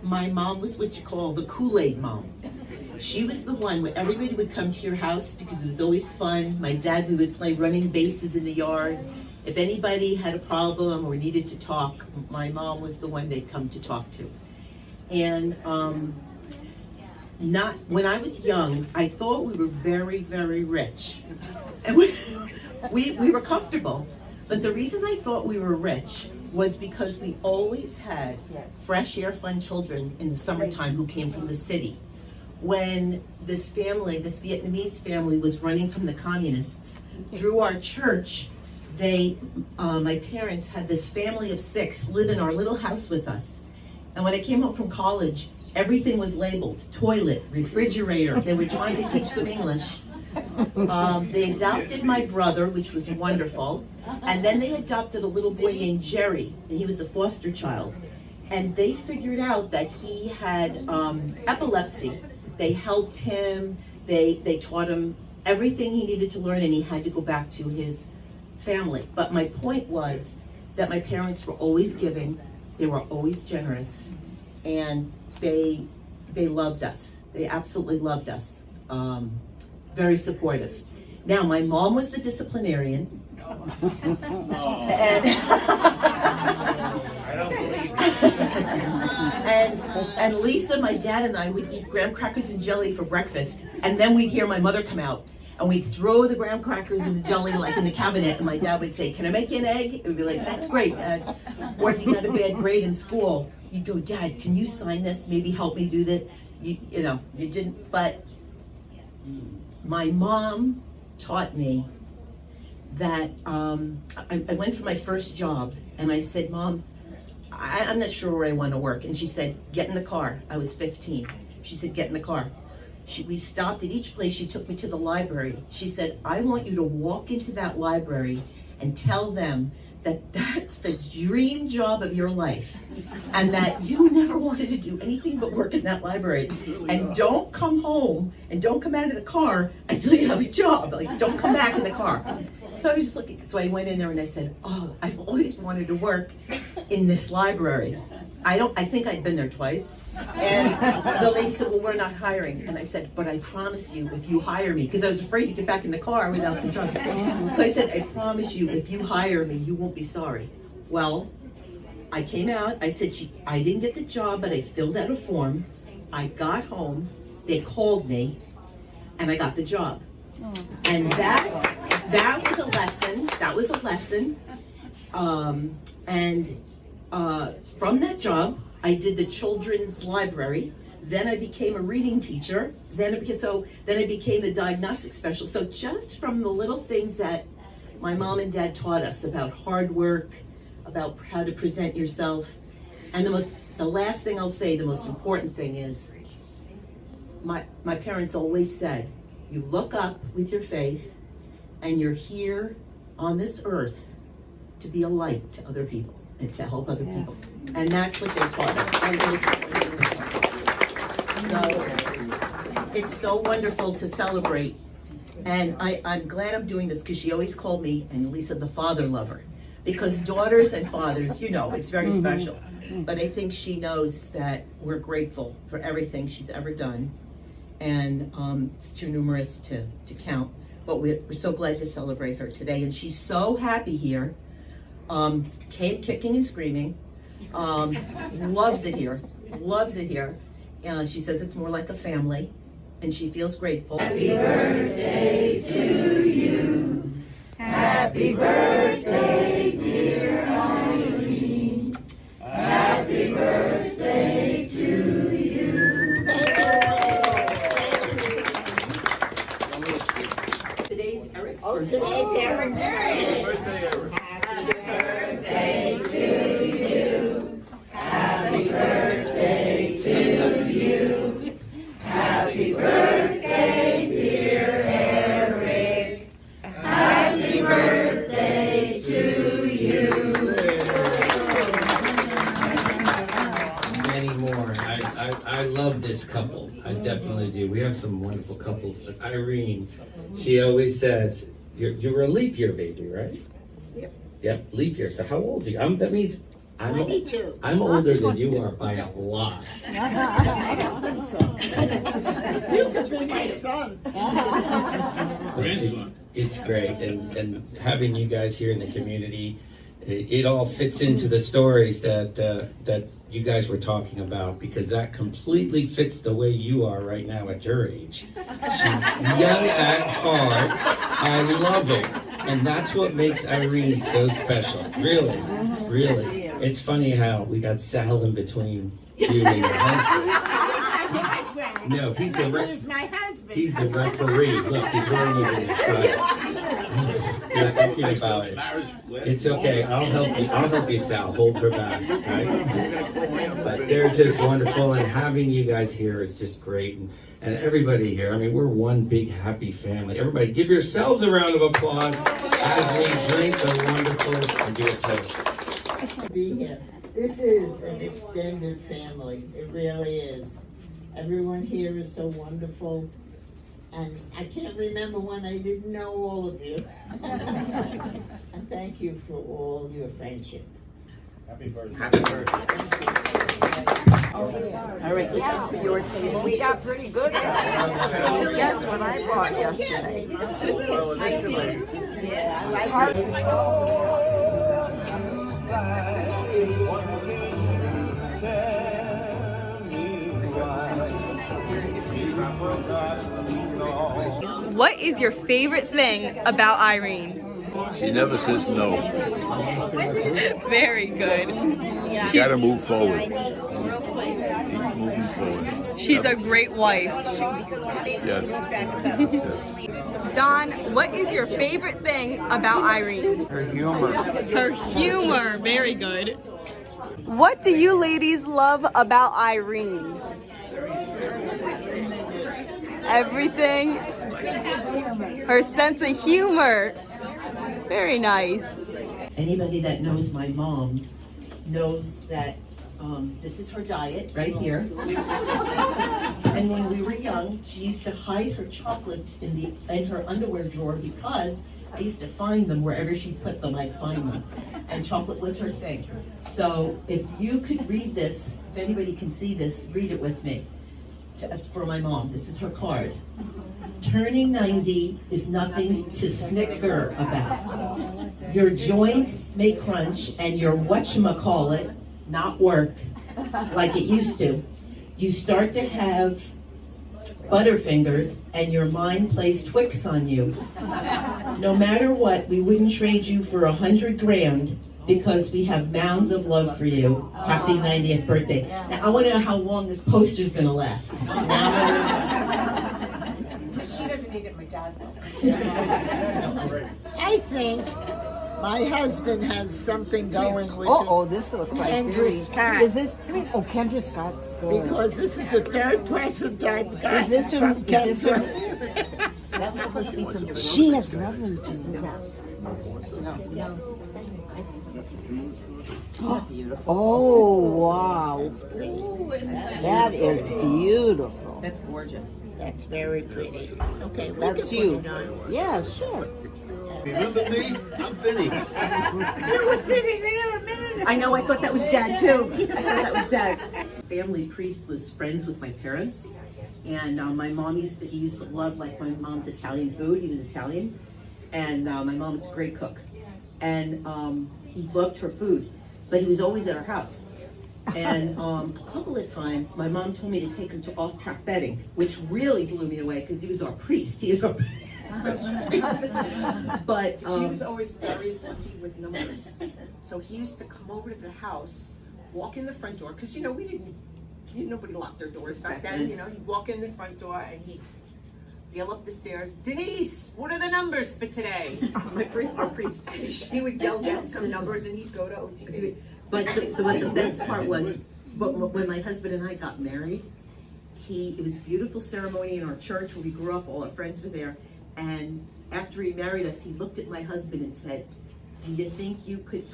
My mom was what you call the Kool-Aid mom. She was the one where everybody would come to your house because it was always fun. My dad, we would play running bases in the yard. If anybody had a problem or needed to talk, my mom was the one they'd come to talk to. And not when I was young, I thought we were very, very rich. And we were comfortable. But the reason I thought we were rich was because we always had fresh air fun children in the summertime who came from the city. When this family, this Vietnamese family, was running from the communists, through our church, my parents had this family of 6 live in our little house with us. And when I came home from college, everything was labeled: toilet, refrigerator. They were trying to teach them English. They adopted my brother, which was wonderful. And then they adopted a little boy named Jerry, and he was a foster child. And they figured out that he had epilepsy. They helped him, they taught him everything he needed to learn, and he had to go back to his family. But my point was that my parents were always giving, they were always generous, and they loved us. They absolutely loved us. Very supportive. Now, my mom was the disciplinarian. And I don't believe it. and Lisa, my dad, and I would eat graham crackers and jelly for breakfast, and then we'd hear my mother come out, and we'd throw the graham crackers and the jelly like in the cabinet, and my dad would say, "Can I make you an egg?" It would be like, "That's great, Dad." Or if you got a bad grade in school, you'd go, "Dad, can you sign this? Maybe help me do that." You know, you didn't, but my mom taught me that I went for my first job, and I said, "Mom, I'm not sure where I want to work." And she said, "Get in the car." I was 15. She said, "Get in the car." We stopped at each place. She took me to the library. She said, "I want you to walk into that library and tell them that that's the dream job of your life, and that you never wanted to do anything but work in that library. And don't come home and don't come out of the car until you have a job. Like, don't come back in the car." So I was just looking. So I went in there and I said, "Oh, I've always wanted to work in this library." I think I'd been there twice. And the lady said, "Well, we're not hiring." And I said, "But I promise you, if you hire me," because I was afraid to get back in the car without the job. So I said, "I promise you, if you hire me, you won't be sorry." Well, I came out. I said, I didn't get the job, but I filled out a form. I got home. They called me, and I got the job. And that was a lesson. That was a lesson. From that job, I did the children's library. Then I became a reading teacher. Then I became the diagnostic specialist. So just from the little things that my mom and dad taught us about hard work, about how to present yourself, and the last thing I'll say, the most important thing is, my parents always said, you look up with your faith, and you're here on this earth to be a light to other people and to help other people. And that's what they taught us. So it's so wonderful to celebrate. And I'm glad I'm doing this, because she always called me, and Lisa, the father lover. Because daughters and fathers, it's very special. But I think she knows that we're grateful for everything she's ever done. And it's too numerous to count. But we're so glad to celebrate her today. And she's so happy here. Came kicking and screaming. Loves it here. Loves it here. She says it's more like a family. And she feels grateful. Happy birthday to you. Happy birthday, dear Irene. Happy birthday to you. Today's Eric's birthday. Today's Eric's birthday. Birthday, Eric. Happy birthday to you. Happy birthday to you. Happy birthday, dear Eric. Happy birthday to you. Many more. I love this couple. I definitely do. We have some wonderful couples. But Irene, she always says, you're a leap year baby, right? Yep. Yep, leap year. So how old are you? That means 22. I'm older than you are by a lot. I don't think so. You could be my son. Grandson. It's great, and having you guys here in the community, it all fits into the stories that you guys were talking about, because that completely fits the way you are right now at your age. She's young at heart. I love it. And that's what makes Irene so special. Really, really. It's funny how we got Sal in between you and your husband. No, he's the my husband. He's the referee. Look, he's wearing even his stripes. You're thinking about it. It's okay. I'll help you. I'll help you, Sal. Hold her back, okay? But they're just wonderful, and having you guys here is just great. And everybody here, I mean, we're one big happy family. Everybody, give yourselves a round of applause as we drink the wonderful and do a toast. Be here. This is an extended family. It really is. Everyone here is so wonderful. And I can't remember when I didn't know all of you. And thank you for all your friendship. Happy birthday. Happy birthday. All right, this is for your table. We got pretty good at it. Guess what I bought yesterday? What is your favorite thing about Irene? She never says no. Very good. You gotta move forward. Keep moving forward. She's a great wife. Yes. Yes. Don, what is your favorite thing about Irene? Her humor. Her humor. Very good. What do you ladies love about Irene? Everything. Her sense of humor. Very nice. Anybody that knows my mom knows that this is her diet right here. And when we were young, she used to hide her chocolates in her underwear drawer, because I used to find them wherever she put them. I'd find them, and chocolate was her thing. So if you could read this, if anybody can see this, read it with me. For my mom, this is her card. Turning 90 is nothing to snicker about. Your joints may crunch and your whatchamacallit not work like it used to. You start to have butterfingers and your mind plays Twix on you. No matter what, we wouldn't trade you for 100 grand, because we have mounds of love for you. Happy 90th birthday. Now, I want to know how long this poster's going to last. She doesn't need it, my dad will. I think my husband has something going with This looks like Kendra Scott. Is this? Oh, Kendra Scott's good. Because this is the third present I've got. Is this from? Is this Kendra. That's supposed to be from. She has lovely jeans. Oh wow! That is beautiful. That's gorgeous. That's very pretty. Okay, That's you. Yeah, sure. Remember me? I'm Vinny. You were sitting there a minute. I know, I thought that was Dad too. I thought that was Dad. Family priest was friends with my parents, and my mom he used to love, like, my mom's Italian food. He was Italian, and my mom was a great cook, and he loved her food, but he was always at our house. And a couple of times, my mom told me to take him to off-track betting, which really blew me away, because he was our priest. He was our but She was always very lucky with numbers. So he used to come over to the house, walk in the front door, because nobody locked their doors back then. He'd walk in the front door and he'd yell up the stairs, "Denise, what are the numbers for today?" Our priest. He would yell down some numbers and he'd go to OTB. But the best part was, when my husband and I got married, it was a beautiful ceremony in our church where we grew up. All our friends were there. And after he married us, he looked at my husband and said, "Do you think you could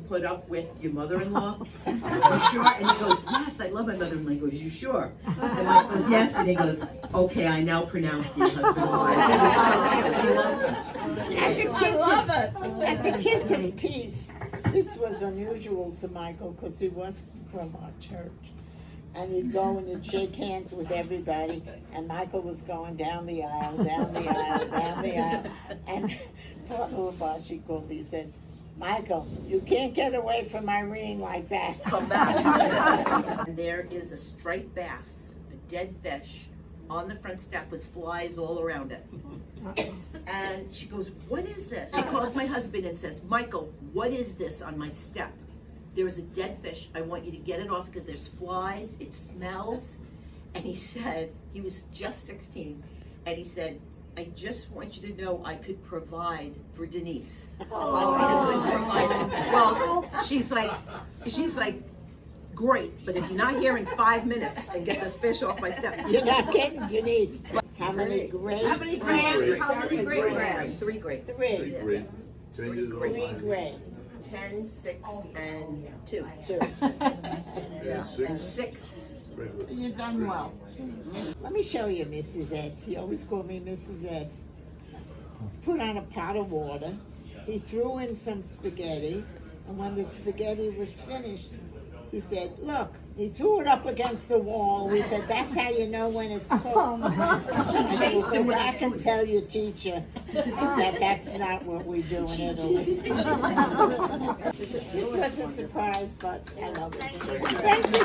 put up with your mother-in-law?" "You sure?" And he goes, "Yes, I love my mother-in-law." He goes, "You sure?" And Mike goes, "Yes." And he goes, "Okay, I now pronounce you husband-in-law." He was so cute. He loved us. At the kiss of peace, This was unusual to Michael because he wasn't from our church. And he'd go and he'd shake hands with everybody, and Michael was going down the aisle, down the aisle, down the aisle. And Father Labashi called, he said, Michael, you can't get away from Irene like that. Come back. And there is a striped bass, a dead fish, on the front step with flies all around it. And she goes, what is this? She calls my husband and says, Michael, what is this on my step? There is a dead fish. I want you to get it off because there's flies, it smells. And he said, he was just 16, and he said, I just want you to know I could provide for Denise. I'll be a good provider. Well, she's like, great, but if you're not here in 5 minutes and get this fish off my step. You're not getting Denise. How many grades? How many grams? How many grams? 3 grades. Three. Great. 10 years old. 3 grades. 10, 6, and 2. 2. Yeah. And 6. You've done well. Let me show you Mrs. S. He always called me Mrs. S. Put on a pot of water. He threw in some spaghetti, and when the spaghetti was finished, he said, look, he threw it up against the wall. He said, that's how you know when it's cooked. I said, go back and tell your teacher that that's not what we do in Italy. This was a surprise, but I love it. Thank you.